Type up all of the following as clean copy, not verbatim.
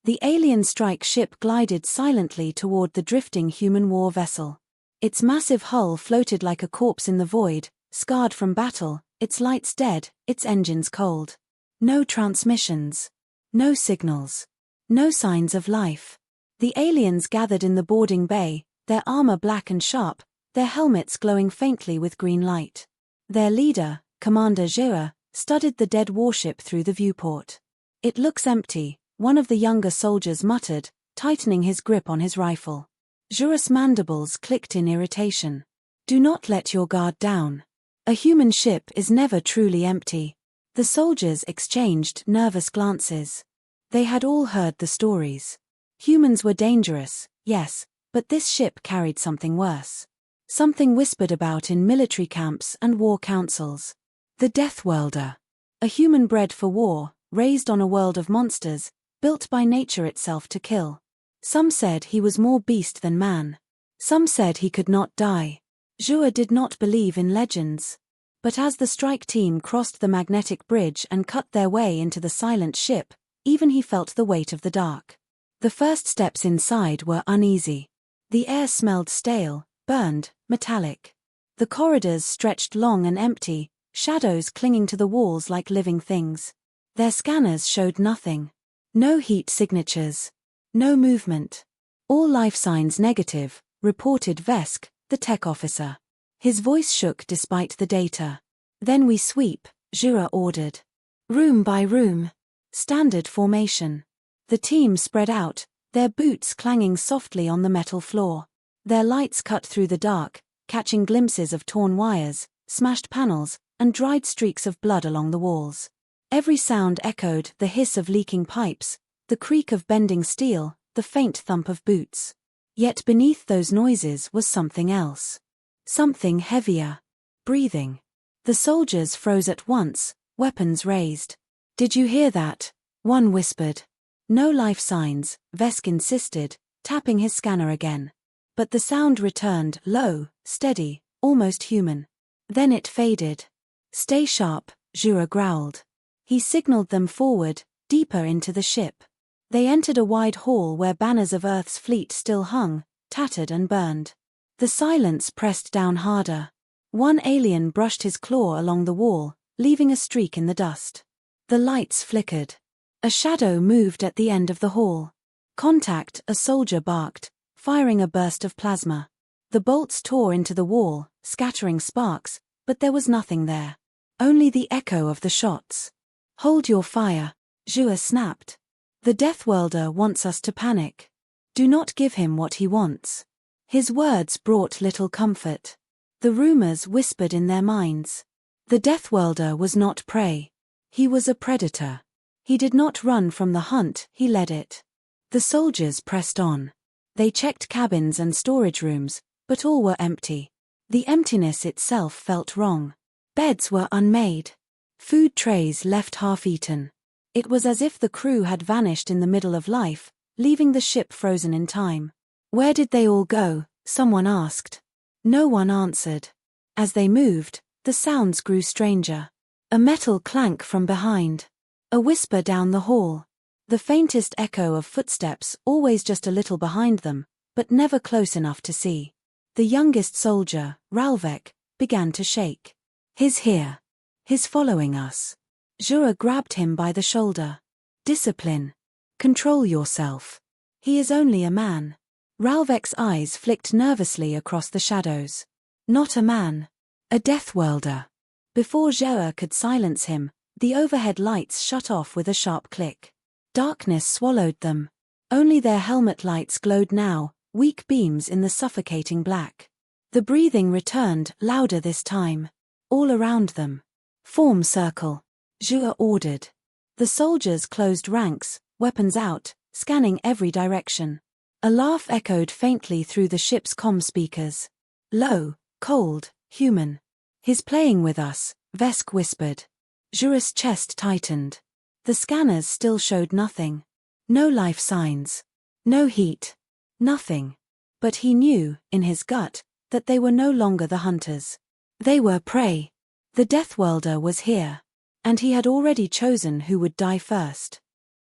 The alien strike ship glided silently toward the drifting human war vessel. Its massive hull floated like a corpse in the void, scarred from battle, its lights dead, its engines cold. No transmissions. No signals. No signs of life. The aliens gathered in the boarding bay, their armor black and sharp, their helmets glowing faintly with green light. Their leader, Commander Jira, studied the dead warship through the viewport. "It looks empty," one of the younger soldiers muttered, tightening his grip on his rifle. Jira's mandibles clicked in irritation. "Do not let your guard down. A human ship is never truly empty." The soldiers exchanged nervous glances. They had all heard the stories. Humans were dangerous, yes, but this ship carried something worse. Something whispered about in military camps and war councils. The Deathworlder. A human bred for war, raised on a world of monsters, built by nature itself to kill. Some said he was more beast than man. Some said he could not die. Zhua did not believe in legends. But as the strike team crossed the magnetic bridge and cut their way into the silent ship, even he felt the weight of the dark. The first steps inside were uneasy. The air smelled stale, burned, metallic. The corridors stretched long and empty, shadows clinging to the walls like living things. Their scanners showed nothing. No heat signatures. No movement. All life signs negative, reported Vesk, the tech officer. His voice shook despite the data. "Then we sweep," Jura ordered. Room by room. Standard formation. The team spread out, their boots clanging softly on the metal floor. Their lights cut through the dark, catching glimpses of torn wires, smashed panels, and dried streaks of blood along the walls. Every sound echoed: the hiss of leaking pipes, the creak of bending steel, the faint thump of boots. Yet beneath those noises was something else. Something heavier. Breathing. The soldiers froze at once, weapons raised. "Did you hear that?" one whispered. "No life signs," Vesk insisted, tapping his scanner again. But the sound returned, low, steady, almost human. Then it faded. "Stay sharp," Jura growled. He signaled them forward, deeper into the ship. They entered a wide hall where banners of Earth's fleet still hung, tattered and burned. The silence pressed down harder. One alien brushed his claw along the wall, leaving a streak in the dust. The lights flickered. A shadow moved at the end of the hall. "Contact," a soldier barked, firing a burst of plasma. The bolts tore into the wall, scattering sparks, but there was nothing there. Only the echo of the shots. "Hold your fire," Zhua snapped. "The Deathworlder wants us to panic. Do not give him what he wants." His words brought little comfort. The rumors whispered in their minds. The Deathworlder was not prey. He was a predator. He did not run from the hunt, he led it. The soldiers pressed on. They checked cabins and storage rooms, but all were empty. The emptiness itself felt wrong. Beds were unmade. Food trays left half-eaten. It was as if the crew had vanished in the middle of life, leaving the ship frozen in time. "Where did they all go?" someone asked. No one answered. As they moved, the sounds grew stranger. A metal clank from behind. A whisper down the hall. The faintest echo of footsteps, always just a little behind them, but never close enough to see. The youngest soldier, Ralvek, began to shake. "He's here. He's following us." Jura grabbed him by the shoulder. "Discipline. Control yourself. He is only a man." Ralvek's eyes flicked nervously across the shadows. Not a man. A Deathworlder. Before Jura could silence him, the overhead lights shut off with a sharp click. Darkness swallowed them. Only their helmet lights glowed now, weak beams in the suffocating black. The breathing returned, louder this time. All around them. "Form circle," Jura ordered. The soldiers closed ranks, weapons out, scanning every direction. A laugh echoed faintly through the ship's comm speakers. Low, cold, human. "He's playing with us," Vesk whispered. Jura's chest tightened. The scanners still showed nothing. No life signs. No heat. Nothing. But he knew, in his gut, that they were no longer the hunters. They were prey. The Deathworlder was here. And he had already chosen who would die first.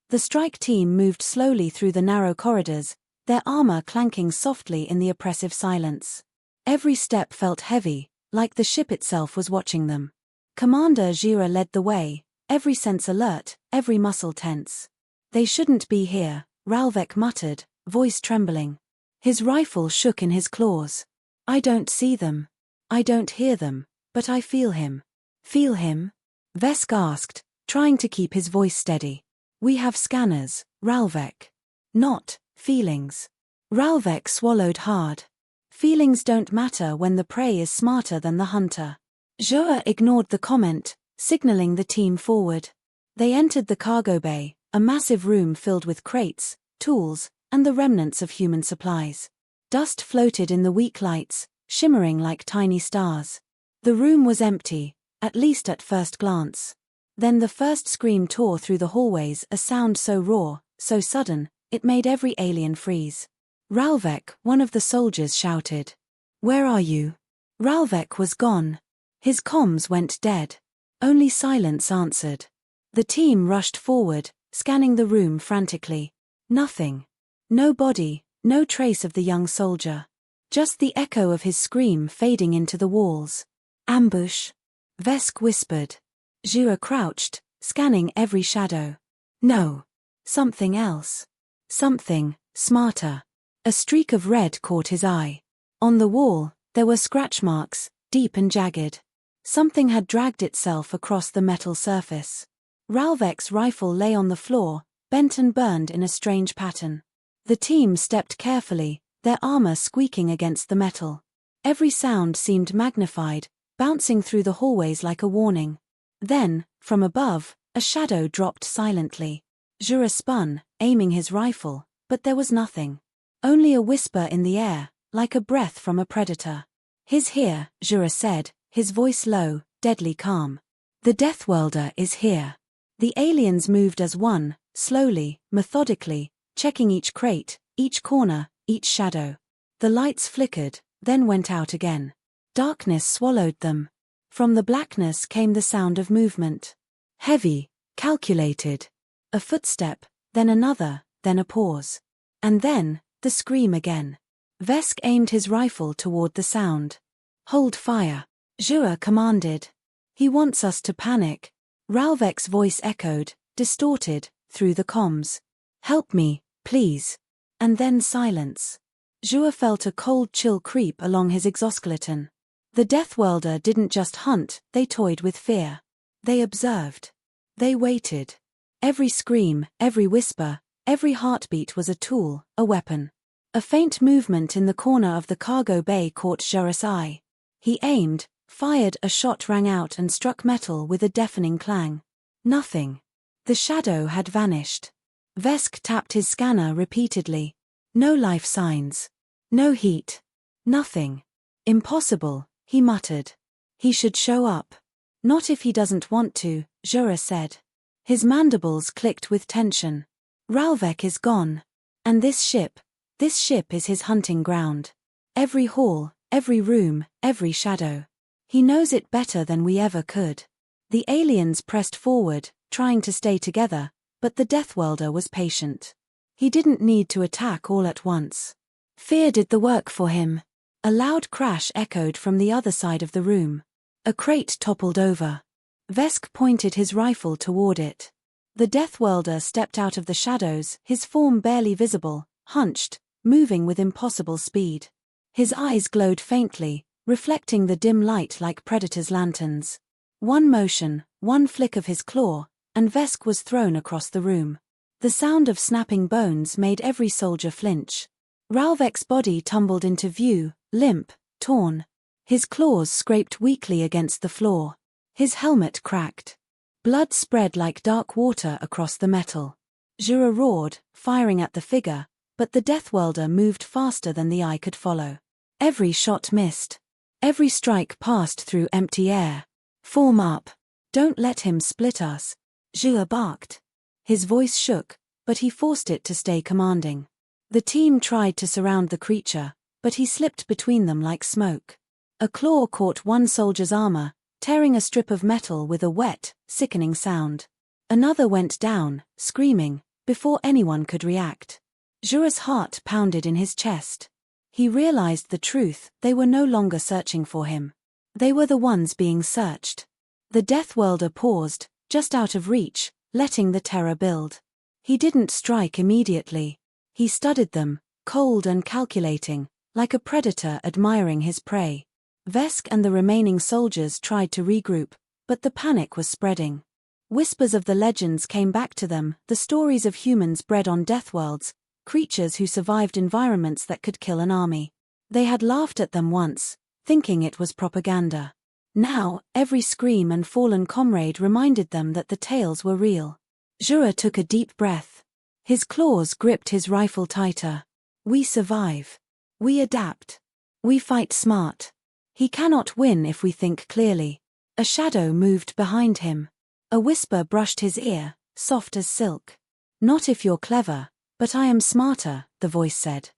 The strike team moved slowly through the narrow corridors, their armor clanking softly in the oppressive silence. Every step felt heavy, like the ship itself was watching them. Commander Jira led the way, every sense alert, every muscle tense. "They shouldn't be here," Ralvek muttered, voice trembling. His rifle shook in his claws. "I don't see them. I don't hear them, but I feel him." "Feel him?" Vesk asked, trying to keep his voice steady. "We have scanners, Ralvek. Not feelings." Ralvek swallowed hard. Feelings don't matter when the prey is smarter than the hunter. Joa ignored the comment, signaling the team forward. They entered the cargo bay, a massive room filled with crates, tools, and the remnants of human supplies. Dust floated in the weak lights, shimmering like tiny stars. The room was empty, at least at first glance. Then the first scream tore through the hallways, a sound so raw, so sudden, it made every alien freeze. "Ralvek," one of the soldiers shouted. "Where are you?" Ralvek was gone. His comms went dead. Only silence answered. The team rushed forward, scanning the room frantically. Nothing. No body, no trace of the young soldier. Just the echo of his scream fading into the walls. "Ambush," Vesk whispered. Jura crouched, scanning every shadow. No. Something else. Something smarter. A streak of red caught his eye. On the wall, there were scratch marks, deep and jagged. Something had dragged itself across the metal surface. Ralvek's rifle lay on the floor, bent and burned in a strange pattern. The team stepped carefully, their armor squeaking against the metal. Every sound seemed magnified, bouncing through the hallways like a warning. Then, from above, a shadow dropped silently. Jura spun, aiming his rifle, but there was nothing. Only a whisper in the air, like a breath from a predator. "He's here," Jura said, his voice low, deadly calm. "The Deathworlder is here." The aliens moved as one, slowly, methodically, checking each crate, each corner, each shadow. The lights flickered, then went out again. Darkness swallowed them. From the blackness came the sound of movement. Heavy, calculated. A footstep, then another, then a pause. And then, the scream again. Vesk aimed his rifle toward the sound. "Hold fire," Jura commanded. "He wants us to panic." Ralvek's voice echoed, distorted, through the comms. "Help me, please." And then silence. Jura felt a cold chill creep along his exoskeleton. The Deathworlder didn't just hunt, they toyed with fear. They observed. They waited. Every scream, every whisper, every heartbeat was a tool, a weapon. A faint movement in the corner of the cargo bay caught Jura's eye. He aimed, fired, a shot rang out and struck metal with a deafening clang. Nothing. The shadow had vanished. Vesk tapped his scanner repeatedly. No life signs. No heat. Nothing. "Impossible," he muttered. "He should show up." "Not if he doesn't want to," Jura said. His mandibles clicked with tension. "Ralvek is gone. And this ship is his hunting ground. Every hall, every room, every shadow. He knows it better than we ever could." The aliens pressed forward, trying to stay together, but the Deathworlder was patient. He didn't need to attack all at once. Fear did the work for him. A loud crash echoed from the other side of the room. A crate toppled over. Vesk pointed his rifle toward it. The Deathworlder stepped out of the shadows, his form barely visible, hunched, moving with impossible speed. His eyes glowed faintly, reflecting the dim light like predators' lanterns. One motion, one flick of his claw, and Vesk was thrown across the room. The sound of snapping bones made every soldier flinch. Ralvek's body tumbled into view, limp, torn. His claws scraped weakly against the floor. His helmet cracked. Blood spread like dark water across the metal. Jura roared, firing at the figure, but the Deathworlder moved faster than the eye could follow. Every shot missed. Every strike passed through empty air. "Form up. Don't let him split us," Jura barked. His voice shook, but he forced it to stay commanding. The team tried to surround the creature, but he slipped between them like smoke. A claw caught one soldier's armor, tearing a strip of metal with a wet, sickening sound. Another went down, screaming, before anyone could react. Jura's heart pounded in his chest. He realized the truth, they were no longer searching for him. They were the ones being searched. The Deathworlder paused, just out of reach, letting the terror build. He didn't strike immediately. He studied them, cold and calculating, like a predator admiring his prey. Vesk and the remaining soldiers tried to regroup, but the panic was spreading. Whispers of the legends came back to them, the stories of humans bred on Deathworlds, creatures who survived environments that could kill an army. They had laughed at them once, thinking it was propaganda. Now, every scream and fallen comrade reminded them that the tales were real. Jura took a deep breath. His claws gripped his rifle tighter. We survive. We adapt. We fight smart. He cannot win if we think clearly. A shadow moved behind him. A whisper brushed his ear, soft as silk. Not if you're clever, but I am smarter, the voice said.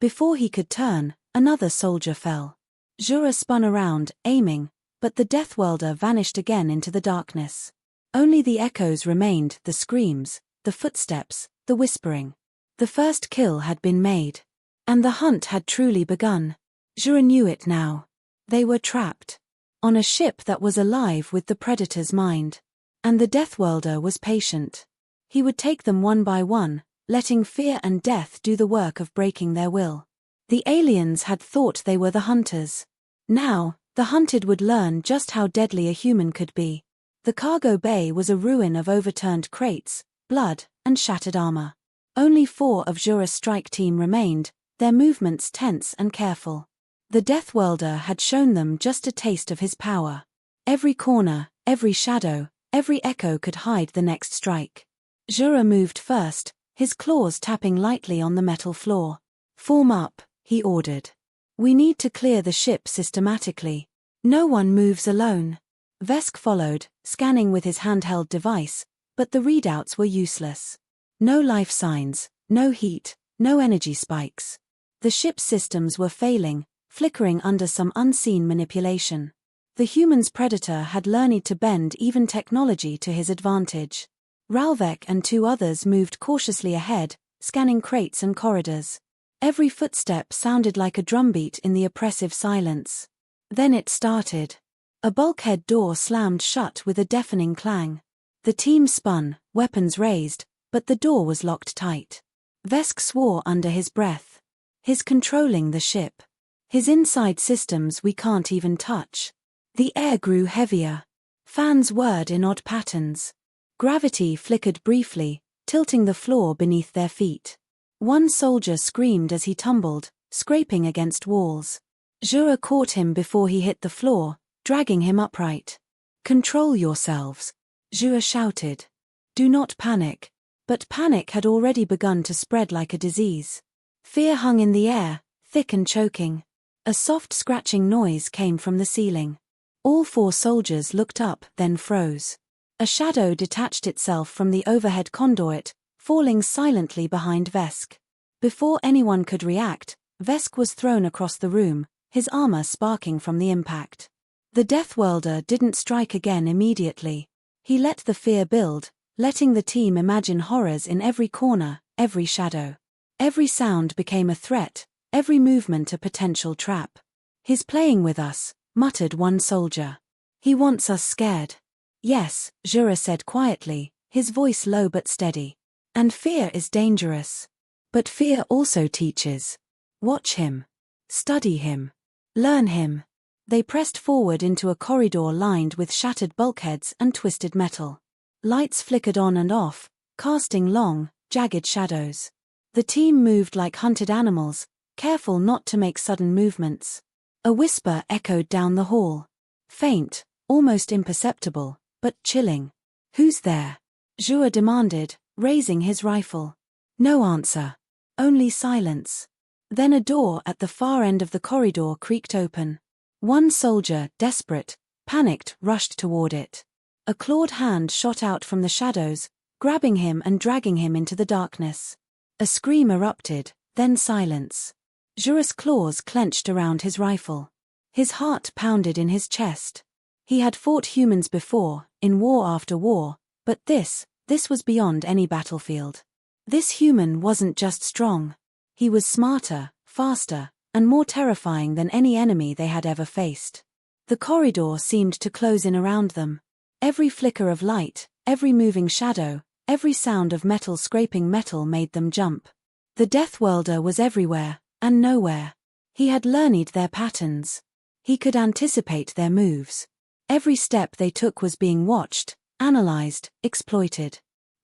Before he could turn, another soldier fell. Jura spun around, aiming, but the Deathworlder vanished again into the darkness. Only the echoes remained, the screams, the footsteps, the whispering. The first kill had been made. And the hunt had truly begun. Jura knew it now. They were trapped. On a ship that was alive with the Predator's mind. And the Deathworlder was patient. He would take them one by one, letting fear and death do the work of breaking their will. The aliens had thought they were the hunters. Now, the hunted would learn just how deadly a human could be. The cargo bay was a ruin of overturned crates, blood, and shattered armor. Only 4 of Jura's strike team remained, their movements tense and careful. The Deathworlder had shown them just a taste of his power. Every corner, every shadow, every echo could hide the next strike. Jura moved first, his claws tapping lightly on the metal floor. Form up, he ordered. We need to clear the ship systematically. No one moves alone. Vesk followed, scanning with his handheld device, but the readouts were useless. No life signs, no heat, no energy spikes. The ship's systems were failing, flickering under some unseen manipulation. The human's predator had learned to bend even technology to his advantage. Ralvek and 2 others moved cautiously ahead, scanning crates and corridors. Every footstep sounded like a drumbeat in the oppressive silence. Then it started. A bulkhead door slammed shut with a deafening clang. The team spun, weapons raised, but the door was locked tight. Vesk swore under his breath. He's controlling the ship. His inside systems we can't even touch. The air grew heavier. Fans whirred in odd patterns. Gravity flickered briefly, tilting the floor beneath their feet. One soldier screamed as he tumbled, scraping against walls. Jura caught him before he hit the floor, dragging him upright. Control yourselves, Jura shouted. Do not panic. But panic had already begun to spread like a disease. Fear hung in the air, thick and choking. A soft scratching noise came from the ceiling. All 4 soldiers looked up, then froze. A shadow detached itself from the overhead conduit, falling silently behind Vesk. Before anyone could react, Vesk was thrown across the room, his armor sparking from the impact. The Deathworlder didn't strike again immediately. He let the fear build, letting the team imagine horrors in every corner, every shadow. Every sound became a threat, every movement a potential trap. He's playing with us, muttered one soldier. He wants us scared. Yes, Jura said quietly, his voice low but steady. And fear is dangerous. But fear also teaches. Watch him. Study him. Learn him. They pressed forward into a corridor lined with shattered bulkheads and twisted metal. Lights flickered on and off, casting long, jagged shadows. The team moved like hunted animals, careful not to make sudden movements. A whisper echoed down the hall. Faint, almost imperceptible, but chilling. Who's there? Jura demanded, raising his rifle. No answer. Only silence. Then a door at the far end of the corridor creaked open. One soldier, desperate, panicked, rushed toward it. A clawed hand shot out from the shadows, grabbing him and dragging him into the darkness. A scream erupted, then silence. Jura's claws clenched around his rifle. His heart pounded in his chest. He had fought humans before, in war after war, but this was beyond any battlefield. This human wasn't just strong. He was smarter, faster, and more terrifying than any enemy they had ever faced. The corridor seemed to close in around them. Every flicker of light, every moving shadow, every sound of metal scraping metal made them jump. The Deathworlder was everywhere, and nowhere. He had learned their patterns. He could anticipate their moves. Every step they took was being watched, analyzed, exploited.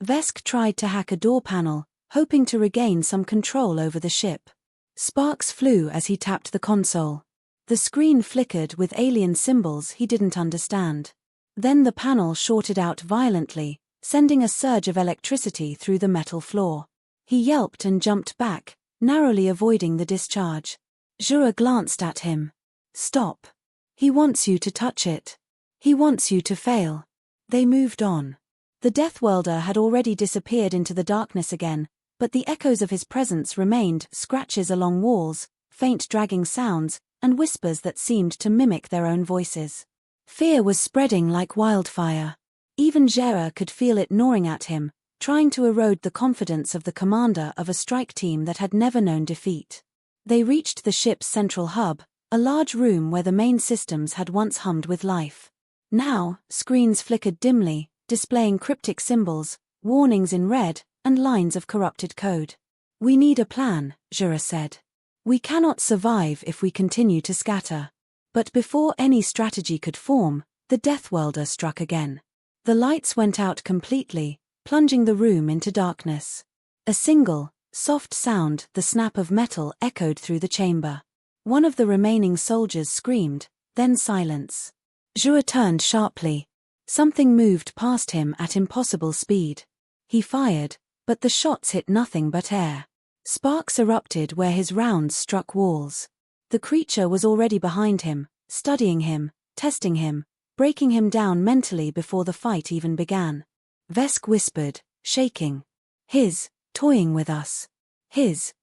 Vesk tried to hack a door panel, hoping to regain some control over the ship. Sparks flew as he tapped the console. The screen flickered with alien symbols he didn't understand. Then the panel shorted out violently, sending a surge of electricity through the metal floor. He yelped and jumped back, narrowly avoiding the discharge. Jura glanced at him. Stop. He wants you to touch it. He wants you to fail. They moved on. The Deathworlder had already disappeared into the darkness again, but the echoes of his presence remained, scratches along walls, faint dragging sounds, and whispers that seemed to mimic their own voices. Fear was spreading like wildfire. Even Jera could feel it gnawing at him, trying to erode the confidence of the commander of a strike team that had never known defeat. They reached the ship's central hub, a large room where the main systems had once hummed with life. Now, screens flickered dimly, displaying cryptic symbols, warnings in red, and lines of corrupted code. "We need a plan," Jura said. "We cannot survive if we continue to scatter." But before any strategy could form, the Deathworlder struck again. The lights went out completely, plunging the room into darkness. A single, soft sound, the snap of metal, echoed through the chamber. One of the remaining soldiers screamed, then silence. Jura turned sharply. Something moved past him at impossible speed. He fired, but the shots hit nothing but air. Sparks erupted where his rounds struck walls. The creature was already behind him, studying him, testing him, breaking him down mentally before the fight even began. Vesk whispered, shaking. Toying with us.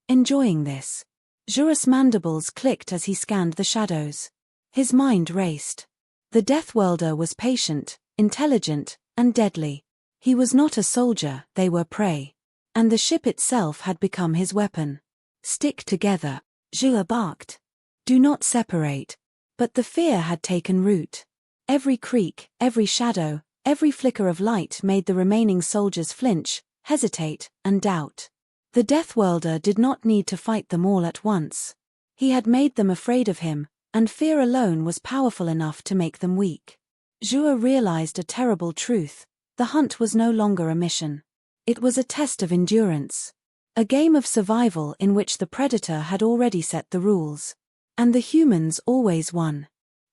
Enjoying this. Jura's mandibles clicked as he scanned the shadows. His mind raced. The Deathworlder was patient, intelligent, and deadly. He was not a soldier, they were prey. And the ship itself had become his weapon. "Stick together," Jura barked. "Do not separate." But the fear had taken root. Every creak, every shadow, every flicker of light made the remaining soldiers flinch, hesitate, and doubt. The Deathworlder did not need to fight them all at once. He had made them afraid of him, and fear alone was powerful enough to make them weak. Jura realized a terrible truth: the hunt was no longer a mission. It was a test of endurance. A game of survival in which the predator had already set the rules. And the humans always won.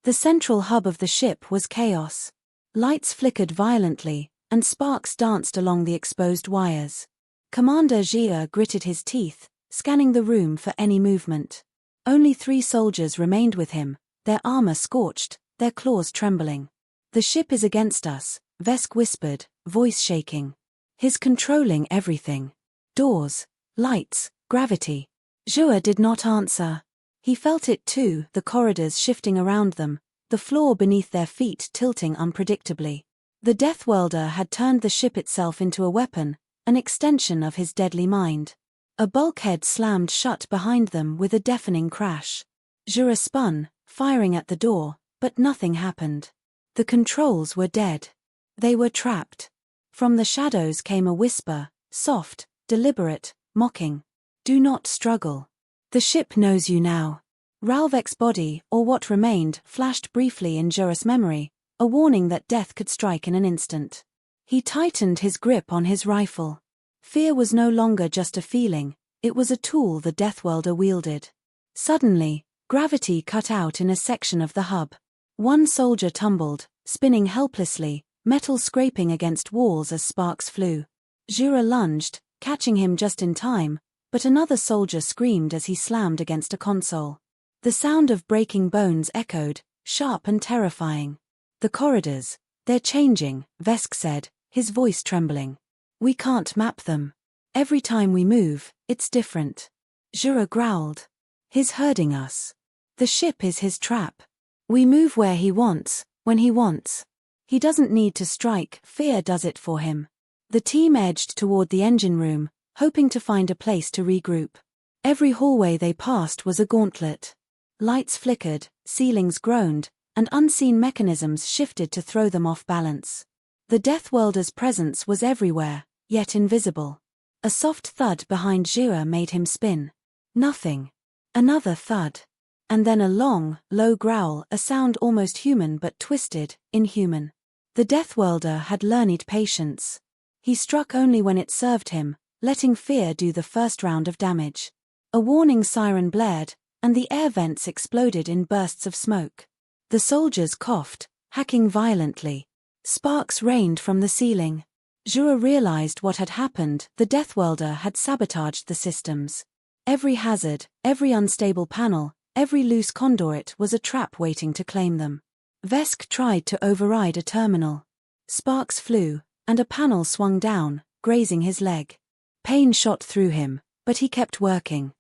The central hub of the ship was chaos. Lights flickered violently, and sparks danced along the exposed wires. Commander Jia gritted his teeth, scanning the room for any movement. Only 3 soldiers remained with him, their armor scorched, their claws trembling. "The ship is against us," Vesk whispered, voice shaking. "He's controlling everything. Doors, lights, gravity." Jua did not answer. He felt it too, the corridors shifting around them, the floor beneath their feet tilting unpredictably. The Deathworlder had turned the ship itself into a weapon, an extension of his deadly mind. A bulkhead slammed shut behind them with a deafening crash. Jura spun, firing at the door, but nothing happened. The controls were dead. They were trapped. From the shadows came a whisper, soft, deliberate, mocking. "Do not struggle. The ship knows you now." Ralvek's body, or what remained, flashed briefly in Jura's memory, a warning that death could strike in an instant. He tightened his grip on his rifle. Fear was no longer just a feeling, it was a tool the Deathworlder wielded. Suddenly, gravity cut out in a section of the hub. One soldier tumbled, spinning helplessly, metal scraping against walls as sparks flew. Jura lunged, catching him just in time, but another soldier screamed as he slammed against a console. The sound of breaking bones echoed, sharp and terrifying. "The corridors, they're changing," Vesk said, his voice trembling. "We can't map them. Every time we move, it's different." Jura growled. "He's herding us. The ship is his trap. We move where he wants, when he wants. He doesn't need to strike, fear does it for him." The team edged toward the engine room, hoping to find a place to regroup. Every hallway they passed was a gauntlet. Lights flickered, ceilings groaned, and unseen mechanisms shifted to throw them off balance. The Deathworlder's presence was everywhere, yet invisible. A soft thud behind Jira made him spin. Nothing. Another thud. And then a long, low growl, a sound almost human but twisted, inhuman. The Deathworlder had learned patience. He struck only when it served him, letting fear do the first round of damage. A warning siren blared, and the air vents exploded in bursts of smoke. The soldiers coughed, hacking violently. Sparks rained from the ceiling. Jura realized what had happened. The Deathworlder had sabotaged the systems. Every hazard, every unstable panel, every loose conduit was a trap waiting to claim them. Vesk tried to override a terminal. Sparks flew, and a panel swung down, grazing his leg. Pain shot through him, but he kept working.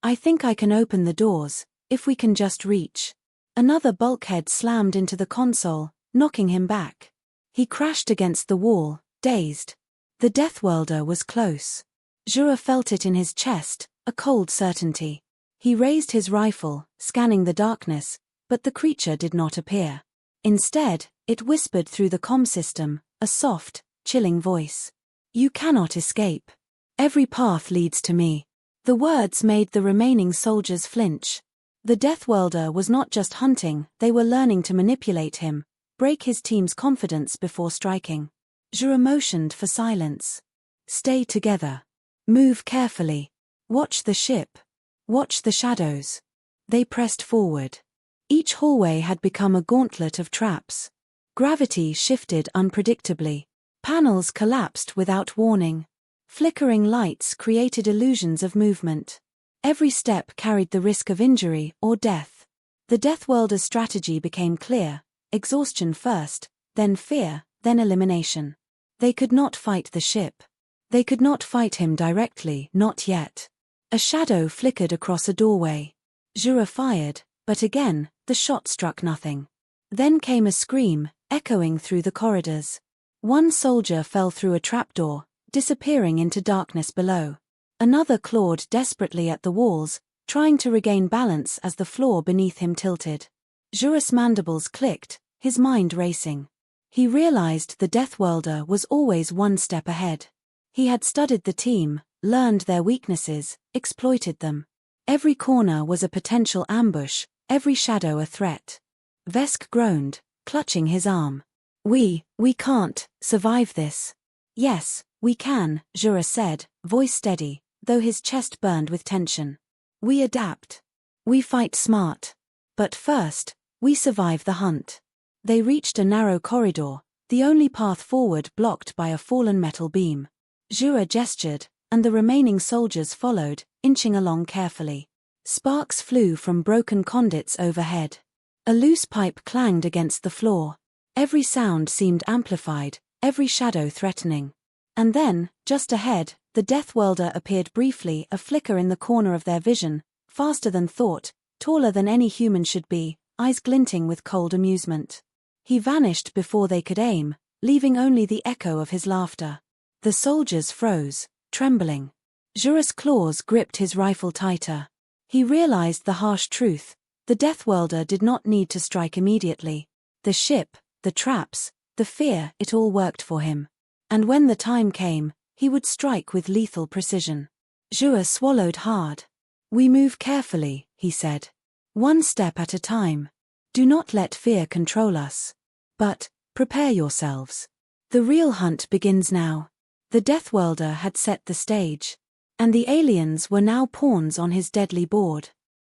I think I can open the doors, if we can just reach. Another bulkhead slammed into the console, knocking him back. He crashed against the wall, dazed. The Deathworlder was close. Jura felt it in his chest, a cold certainty. He raised his rifle, scanning the darkness, but the creature did not appear. Instead, it whispered through the comm system, a soft, chilling voice. "You cannot escape. Every path leads to me." The words made the remaining soldiers flinch. The Deathworlder was not just hunting, they were learning to manipulate him, break his team's confidence before striking. Jura motioned for silence. "Stay together. Move carefully. Watch the ship. Watch the shadows." They pressed forward. Each hallway had become a gauntlet of traps. Gravity shifted unpredictably. Panels collapsed without warning. Flickering lights created illusions of movement. Every step carried the risk of injury or death. The Deathworlder's strategy became clear: exhaustion first, then fear, then elimination. They could not fight the ship. They could not fight him directly, not yet. A shadow flickered across a doorway. Jura fired, but again, the shot struck nothing. Then came a scream, echoing through the corridors. One soldier fell through a trapdoor, disappearing into darkness below. Another clawed desperately at the walls, trying to regain balance as the floor beneath him tilted. Jura's mandibles clicked, his mind racing. He realized the Deathworlder was always one step ahead. He had studied the team, learned their weaknesses, exploited them. Every corner was a potential ambush, every shadow a threat. Vesk groaned, clutching his arm. We can't survive this." "Yes, we can," Jura said, voice steady, though his chest burned with tension. "We adapt. We fight smart. But first, we survive the hunt." They reached a narrow corridor, the only path forward blocked by a fallen metal beam. Jura gestured, and the remaining soldiers followed, inching along carefully. Sparks flew from broken conduits overhead. A loose pipe clanged against the floor. Every sound seemed amplified, every shadow threatening. And then, just ahead, the Deathworlder appeared briefly, a flicker in the corner of their vision, faster than thought, taller than any human should be, eyes glinting with cold amusement. He vanished before they could aim, leaving only the echo of his laughter. The soldiers froze, trembling. Jura's claws gripped his rifle tighter. He realized the harsh truth: the Deathworlder did not need to strike immediately. The ship, the traps, the fear, it all worked for him. And when the time came, he would strike with lethal precision. Jura swallowed hard. "We move carefully," he said. "One step at a time. Do not let fear control us. But, prepare yourselves. The real hunt begins now." The Deathworlder had set the stage. And the aliens were now pawns on his deadly board.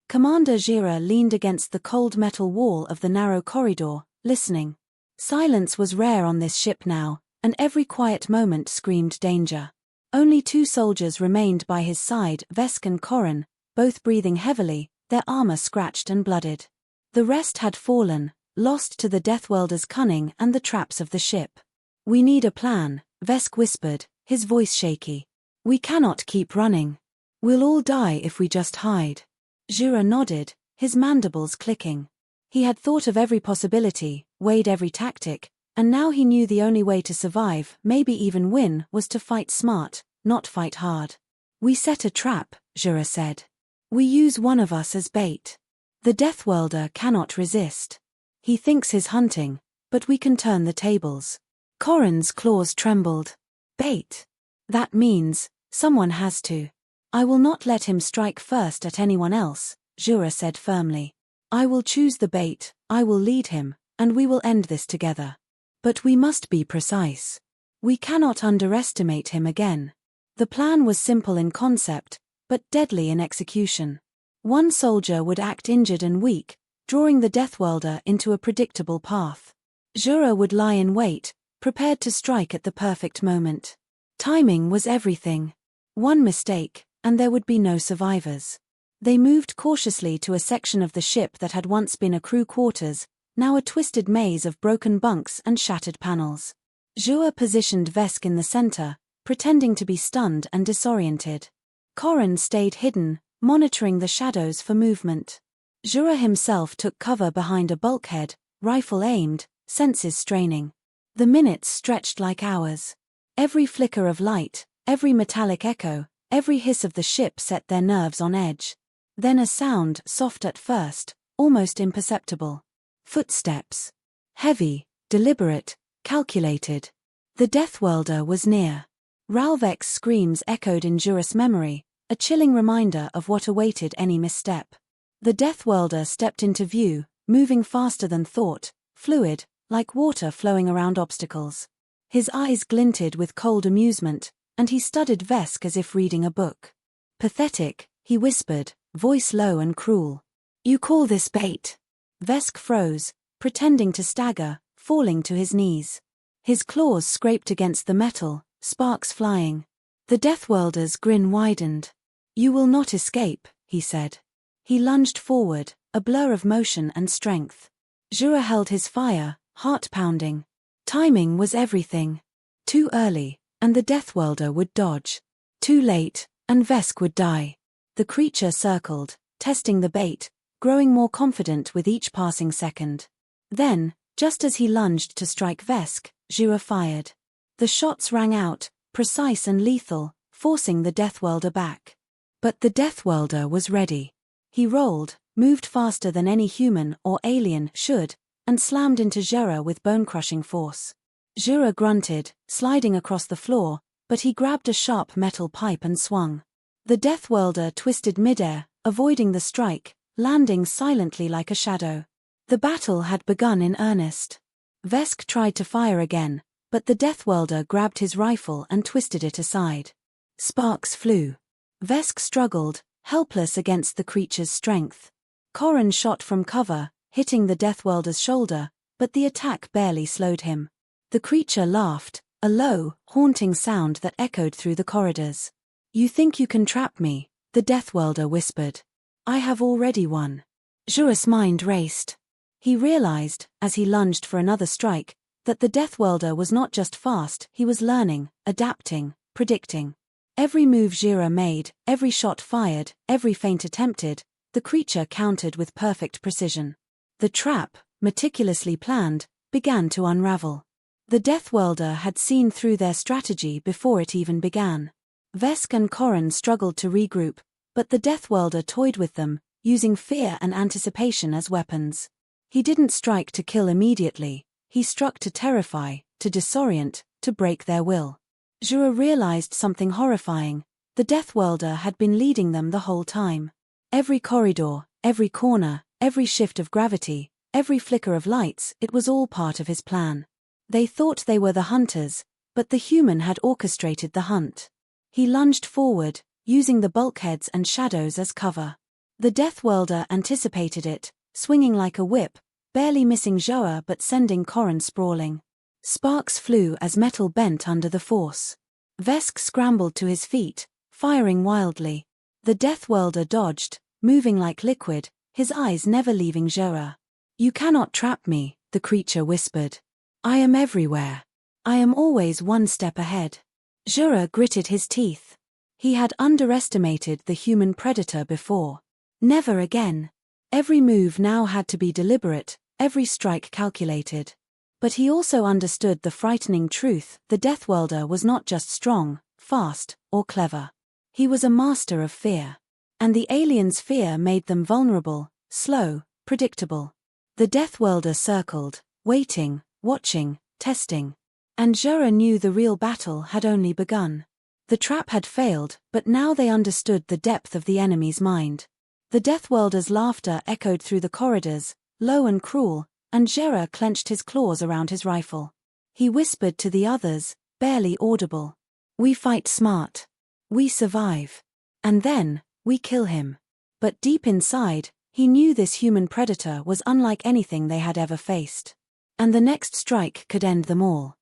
Commander Jira leaned against the cold metal wall of the narrow corridor, listening. Silence was rare on this ship now, and every quiet moment screamed danger. Only 2 soldiers remained by his side, Vesk and Corrin, both breathing heavily, their armor scratched and blooded. The rest had fallen, lost to the Deathworlder's cunning and the traps of the ship. "We need a plan," Vesk whispered, his voice shaky. "We cannot keep running. We'll all die if we just hide." Jura nodded, his mandibles clicking. He had thought of every possibility, weighed every tactic, and now he knew the only way to survive, maybe even win, was to fight smart, not fight hard. We set a trap, Jura said. We use one of us as bait. The Deathworlder cannot resist. He thinks he's hunting, but we can turn the tables. Corrin's claws trembled. Bait. That means, someone has to. I will not let him strike first at anyone else, Jura said firmly. I will choose the bait, I will lead him, and we will end this together. But we must be precise. We cannot underestimate him again. The plan was simple in concept, but deadly in execution. One soldier would act injured and weak, drawing the Deathworlder into a predictable path. Jura would lie in wait, prepared to strike at the perfect moment. Timing was everything. One mistake, and there would be no survivors. They moved cautiously to a section of the ship that had once been a crew quarters, now a twisted maze of broken bunks and shattered panels. Jura positioned Vesk in the center, pretending to be stunned and disoriented. Corrin stayed hidden, monitoring the shadows for movement. Jura himself took cover behind a bulkhead, rifle aimed, senses straining. The minutes stretched like hours. Every flicker of light, every metallic echo, every hiss of the ship set their nerves on edge. Then a sound, soft at first, almost imperceptible. Footsteps. Heavy, deliberate, calculated. The Deathworlder was near. Ralvek's screams echoed in Jura's memory, a chilling reminder of what awaited any misstep. The Deathworlder stepped into view, moving faster than thought, fluid, like water flowing around obstacles. His eyes glinted with cold amusement, and he studied Vesk as if reading a book. Pathetic, he whispered, voice low and cruel. You call this bait? Vesk froze, pretending to stagger, falling to his knees. His claws scraped against the metal, sparks flying. The Deathworlder's grin widened. You will not escape, he said. He lunged forward, a blur of motion and strength. Jura held his fire, heart pounding. Timing was everything. Too early, and the Deathworlder would dodge. Too late, and Vesk would die. The creature circled, testing the bait, growing more confident with each passing second. Then, just as he lunged to strike Vesk, Jura fired. The shots rang out, precise and lethal, forcing the Deathworlder back. But the Deathworlder was ready. He rolled, moved faster than any human or alien should, and slammed into Jura with bone-crushing force. Jura grunted, sliding across the floor, but he grabbed a sharp metal pipe and swung. The Deathworlder twisted midair, avoiding the strike, landing silently like a shadow. The battle had begun in earnest. Vesk tried to fire again, but the Deathworlder grabbed his rifle and twisted it aside. Sparks flew. Vesk struggled, helpless against the creature's strength. Corrin shot from cover, hitting the Deathworlder's shoulder, but the attack barely slowed him. The creature laughed, a low, haunting sound that echoed through the corridors. You think you can trap me, the Deathworlder whispered. I have already won. Jura's mind raced. He realized, as he lunged for another strike, that the Deathworlder was not just fast, he was learning, adapting, predicting. Every move Jura made, every shot fired, every feint attempted, the creature countered with perfect precision. The trap, meticulously planned, began to unravel. The Deathworlder had seen through their strategy before it even began. Vesk and Corrin struggled to regroup, but the Deathworlder toyed with them, using fear and anticipation as weapons. He didn't strike to kill immediately, he struck to terrify, to disorient, to break their will. Jura realized something horrifying. The Deathworlder had been leading them the whole time. Every corridor, every corner, every shift of gravity, every flicker of lights, it was all part of his plan. They thought they were the hunters, but the human had orchestrated the hunt. He lunged forward, using the bulkheads and shadows as cover. The Deathworlder anticipated it, swinging like a whip, barely missing Jura but sending Corrin sprawling. Sparks flew as metal bent under the force. Vesk scrambled to his feet, firing wildly. The Deathworlder dodged, moving like liquid, his eyes never leaving Jura. You cannot trap me, the creature whispered. I am everywhere. I am always one step ahead. Jura gritted his teeth. He had underestimated the human predator before. Never again. Every move now had to be deliberate, every strike calculated. But he also understood the frightening truth: the Deathworlder was not just strong, fast, or clever. He was a master of fear. And the aliens' fear made them vulnerable, slow, predictable. The Deathworlder circled, waiting, watching, testing. And Jura knew the real battle had only begun. The trap had failed, but now they understood the depth of the enemy's mind. The Deathworlder's laughter echoed through the corridors, low and cruel, and Jura clenched his claws around his rifle. He whispered to the others, barely audible. "We fight smart. We survive. And then, we kill him." But deep inside, he knew this human predator was unlike anything they had ever faced. And the next strike could end them all.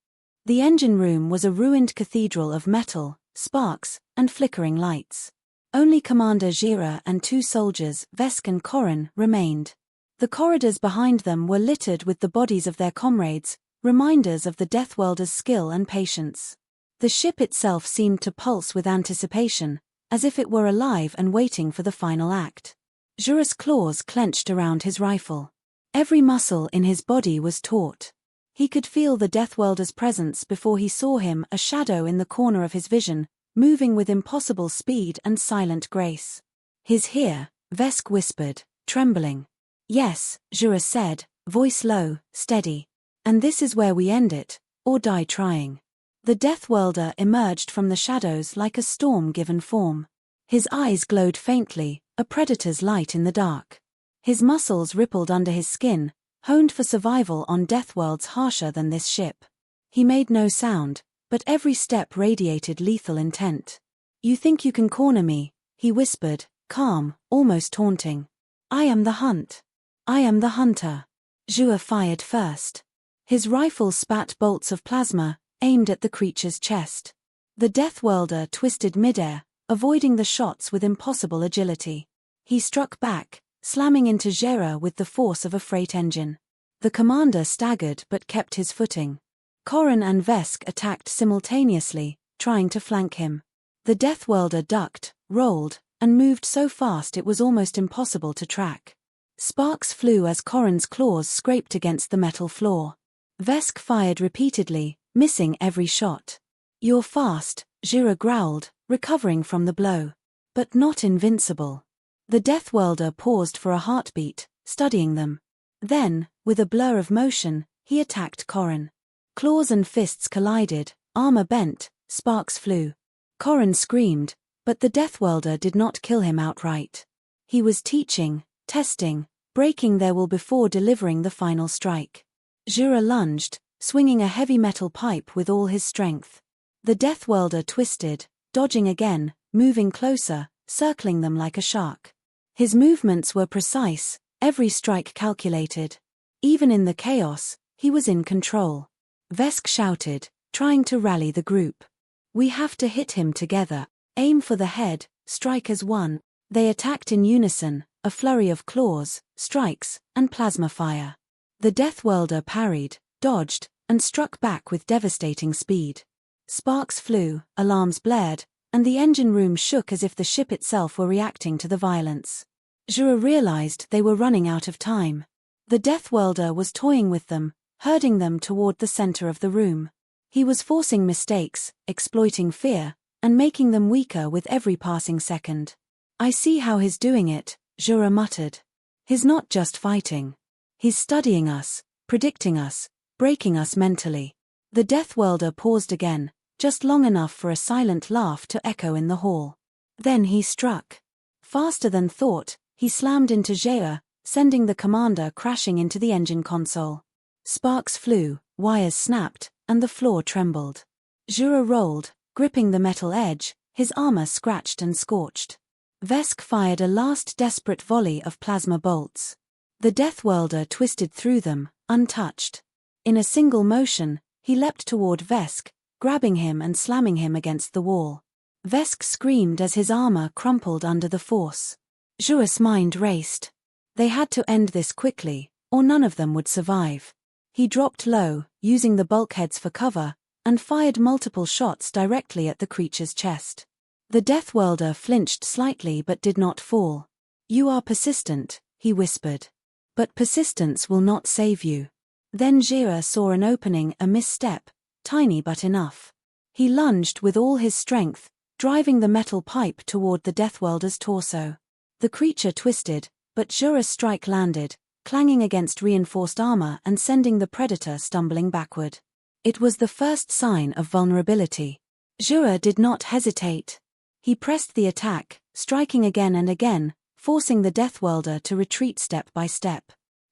The engine room was a ruined cathedral of metal, sparks, and flickering lights. Only Commander Jira and 2 soldiers, Vesk and Korin, remained. The corridors behind them were littered with the bodies of their comrades, reminders of the Deathworlder's skill and patience. The ship itself seemed to pulse with anticipation, as if it were alive and waiting for the final act. Jura's claws clenched around his rifle. Every muscle in his body was taut. He could feel the Deathworlder's presence before he saw him, a shadow in the corner of his vision, moving with impossible speed and silent grace. "He's here," Vesk whispered, trembling. "Yes," Jura said, voice low, steady. "And this is where we end it, or die trying." The Deathworlder emerged from the shadows like a storm given form. His eyes glowed faintly, a predator's light in the dark. His muscles rippled under his skin, honed for survival on Deathworlds harsher than this ship. He made no sound, but every step radiated lethal intent. "You think you can corner me," he whispered, calm, almost taunting. "I am the hunt. I am the hunter." Jura fired first. His rifle spat bolts of plasma, aimed at the creature's chest. The Deathworlder twisted midair, avoiding the shots with impossible agility. He struck back, slamming into Jera with the force of a freight engine. The commander staggered but kept his footing. Korin and Vesk attacked simultaneously, trying to flank him. The Deathworlder ducked, rolled, and moved so fast it was almost impossible to track. Sparks flew as Korin's claws scraped against the metal floor. Vesk fired repeatedly, missing every shot. "You're fast," Jura growled, recovering from the blow. "But not invincible." The Deathworlder paused for a heartbeat, studying them. Then, with a blur of motion, he attacked Korin. Claws and fists collided, armor bent, sparks flew. Korin screamed, but the Deathworlder did not kill him outright. He was teaching, testing, breaking their will before delivering the final strike. Jura lunged, swinging a heavy metal pipe with all his strength. The Deathworlder twisted, dodging again, moving closer, circling them like a shark. His movements were precise, every strike calculated. Even in the chaos, he was in control. Vesk shouted, trying to rally the group. "We have to hit him together. Aim for the head, strike as one." They attacked in unison, a flurry of claws, strikes, and plasma fire. The Deathworlder parried, dodged, and struck back with devastating speed. Sparks flew, alarms blared, and the engine room shook as if the ship itself were reacting to the violence. Jura realized they were running out of time. The Deathworlder was toying with them, herding them toward the center of the room. He was forcing mistakes, exploiting fear, and making them weaker with every passing second. "I see how he's doing it," Jura muttered. "He's not just fighting. He's studying us, predicting us, breaking us mentally." The Deathworlder paused again, just long enough for a silent laugh to echo in the hall. Then he struck. Faster than thought, he slammed into Jera, sending the commander crashing into the engine console. Sparks flew, wires snapped, and the floor trembled. Jura rolled, gripping the metal edge, his armor scratched and scorched. Vesk fired a last desperate volley of plasma bolts. The Deathworlder twisted through them, untouched. In a single motion, he leapt toward Vesk, grabbing him and slamming him against the wall. Vesk screamed as his armor crumpled under the force. Jura's mind raced. They had to end this quickly, or none of them would survive. He dropped low, using the bulkheads for cover, and fired multiple shots directly at the creature's chest. The Deathworlder flinched slightly but did not fall. "You are persistent," he whispered. "But persistence will not save you." Then Jira saw an opening, a misstep, tiny but enough. He lunged with all his strength, driving the metal pipe toward the Deathworlder's torso. The creature twisted, but Jura's strike landed, clanging against reinforced armor and sending the predator stumbling backward. It was the first sign of vulnerability. Jura did not hesitate. He pressed the attack, striking again and again, forcing the Deathworlder to retreat step by step.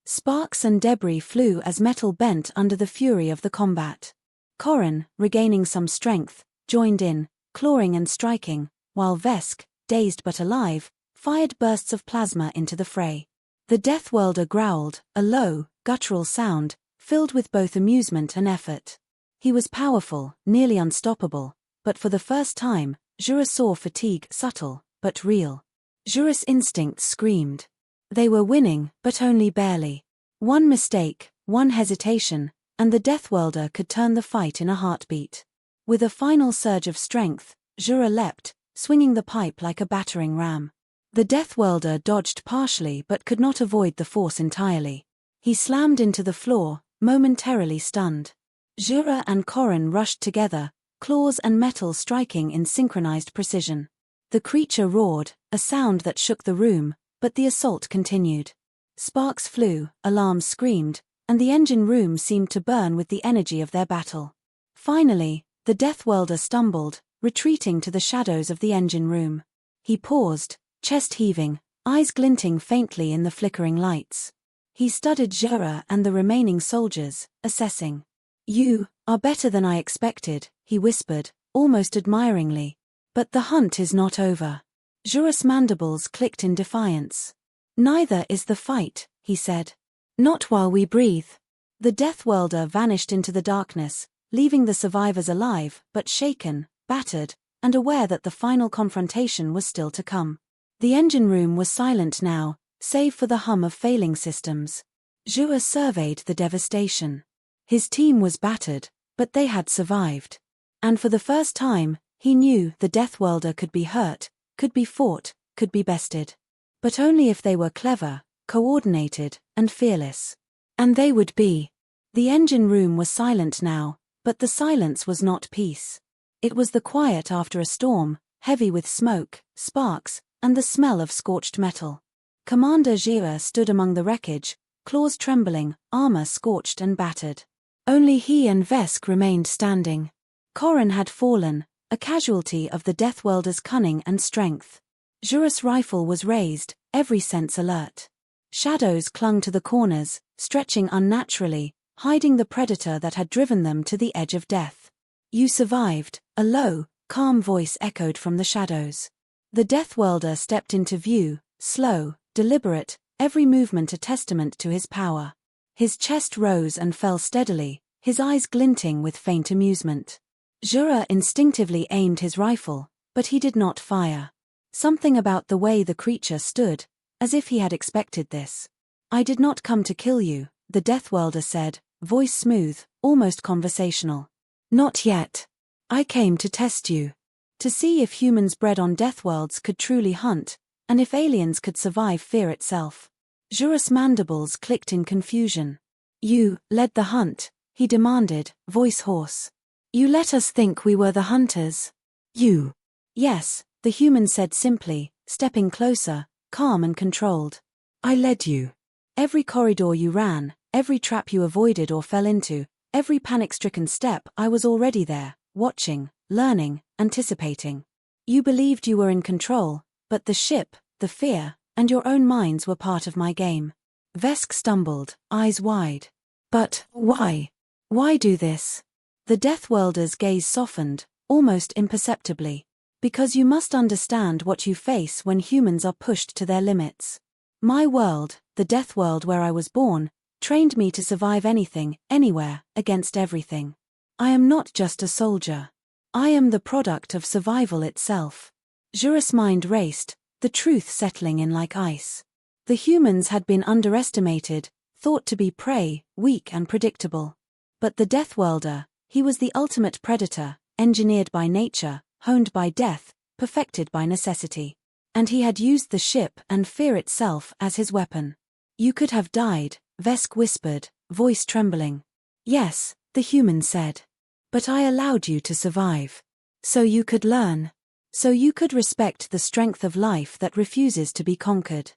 Sparks and debris flew as metal bent under the fury of the combat. Corrin, regaining some strength, joined in, clawing and striking, while Vesk, dazed but alive, fired bursts of plasma into the fray. The Deathworlder growled, a low, guttural sound, filled with both amusement and effort. He was powerful, nearly unstoppable, but for the first time, Jura saw fatigue subtle, but real. Jura's instincts screamed. They were winning, but only barely. One mistake, one hesitation, and the Deathworlder could turn the fight in a heartbeat. With a final surge of strength, Jura leapt, swinging the pipe like a battering ram. The Deathworlder dodged partially but could not avoid the force entirely. He slammed into the floor, momentarily stunned. Jura and Corrin rushed together, claws and metal striking in synchronized precision. The creature roared, a sound that shook the room, but the assault continued. Sparks flew, alarms screamed, and the engine room seemed to burn with the energy of their battle. Finally, the Deathworlder stumbled, retreating to the shadows of the engine room. He paused, chest heaving, eyes glinting faintly in the flickering lights. He studied Jura and the remaining soldiers, assessing. "You are better than I expected," he whispered, almost admiringly. "But the hunt is not over." Jura's mandibles clicked in defiance. "Neither is the fight," he said. "Not while we breathe." The Deathworlder vanished into the darkness, leaving the survivors alive, but shaken, battered, and aware that the final confrontation was still to come. The engine room was silent now, save for the hum of failing systems. Jura surveyed the devastation. His team was battered, but they had survived. And for the first time, he knew the Deathworlder could be hurt, could be fought, could be bested. But only if they were clever, coordinated, and fearless. And they would be. The engine room was silent now, but the silence was not peace. It was the quiet after a storm, heavy with smoke, sparks, and the smell of scorched metal. Commander Jira stood among the wreckage, claws trembling, armor scorched and battered. Only he and Vesk remained standing. Corrin had fallen, a casualty of the Deathworlder's cunning and strength. Jura's rifle was raised, every sense alert. Shadows clung to the corners, stretching unnaturally, hiding the predator that had driven them to the edge of death. "You survived," a low, calm voice echoed from the shadows. The Deathworlder stepped into view, slow, deliberate, every movement a testament to his power. His chest rose and fell steadily, his eyes glinting with faint amusement. Jura instinctively aimed his rifle, but he did not fire. Something about the way the creature stood, as if he had expected this. "I did not come to kill you," the Deathworlder said, voice smooth, almost conversational. "Not yet. I came to test you. To see if humans bred on Deathworlds could truly hunt, and if aliens could survive fear itself." Jura's mandibles clicked in confusion. "You led the hunt," he demanded, voice hoarse. "You let us think we were the hunters." "You." "Yes," the human said simply, stepping closer, calm and controlled. "I led you. Every corridor you ran, every trap you avoided or fell into, every panic-stricken step, I was already there, watching, learning, anticipating. You believed you were in control, but the ship, the fear, and your own minds were part of my game." Vesk stumbled, eyes wide. "But why? Why do this?" The Deathworlder's gaze softened, almost imperceptibly. "Because you must understand what you face when humans are pushed to their limits. My world, the Deathworld where I was born, trained me to survive anything, anywhere, against everything. I am not just a soldier. I am the product of survival itself." Jura's mind raced, the truth settling in like ice. The humans had been underestimated, thought to be prey, weak and predictable. But the Deathworlder, he was the ultimate predator, engineered by nature, honed by death, perfected by necessity. And he had used the ship and fear itself as his weapon. "You could have died," Vesk whispered, voice trembling. "Yes," the human said. "But I allowed you to survive. So you could learn. So you could respect the strength of life that refuses to be conquered.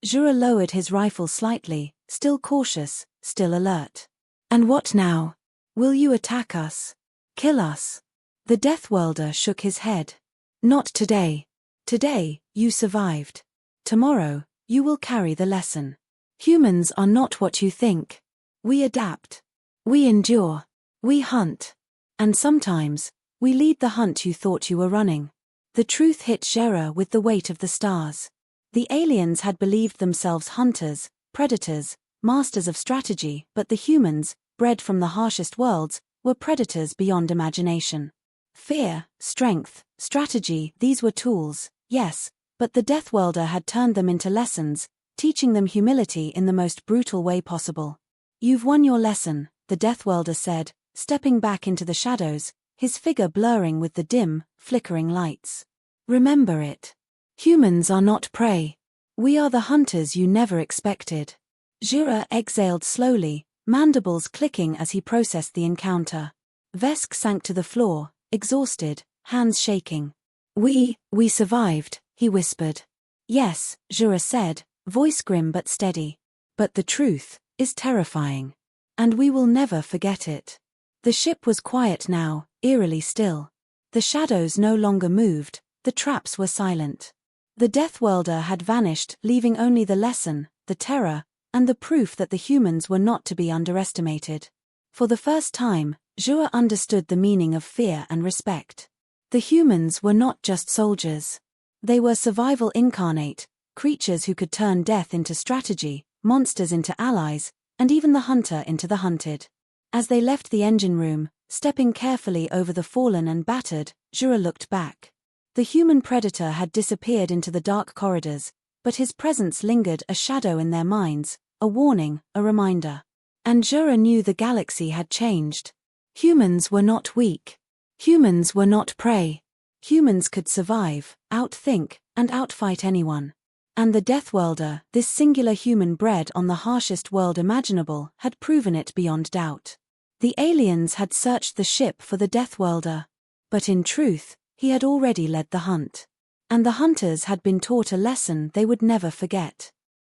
Jura lowered his rifle slightly, still cautious, still alert. And what now? Will you attack us? Kill us? The Deathworlder shook his head. Not today. Today, you survived. Tomorrow, you will carry the lesson. Humans are not what you think. We adapt. We endure. We hunt. And sometimes, we lead the hunt you thought you were running. The truth hit Jera with the weight of the stars. The aliens had believed themselves hunters, predators, masters of strategy, but the humans, bred from the harshest worlds, were predators beyond imagination. Fear, strength, strategy, these were tools, yes, but the Deathworlder had turned them into lessons, teaching them humility in the most brutal way possible. You've won your lesson, the Deathworlder said, stepping back into the shadows, his figure blurring with the dim, flickering lights. Remember it. Humans are not prey. We are the hunters you never expected. Jura exhaled slowly, mandibles clicking as he processed the encounter. Vesk sank to the floor, exhausted, hands shaking. We survived, he whispered. Yes, Jura said, voice grim but steady. But the truth is terrifying. And we will never forget it. The ship was quiet now, eerily still. The shadows no longer moved, the traps were silent. The Deathworlder had vanished, leaving only the lesson, the terror, and the proof that the humans were not to be underestimated. For the first time, Jura understood the meaning of fear and respect. The humans were not just soldiers. They were survival incarnate, creatures who could turn death into strategy, monsters into allies, and even the hunter into the hunted. As they left the engine room, stepping carefully over the fallen and battered, Jura looked back. The human predator had disappeared into the dark corridors, but his presence lingered, a shadow in their minds, a warning, a reminder. And Jura knew the galaxy had changed. Humans were not weak. Humans were not prey. Humans could survive, outthink, and outfight anyone. And the Deathworlder, this singular human bred on the harshest world imaginable, had proven it beyond doubt. The aliens had searched the ship for the Deathworlder. But in truth, he had already led the hunt. And the hunters had been taught a lesson they would never forget.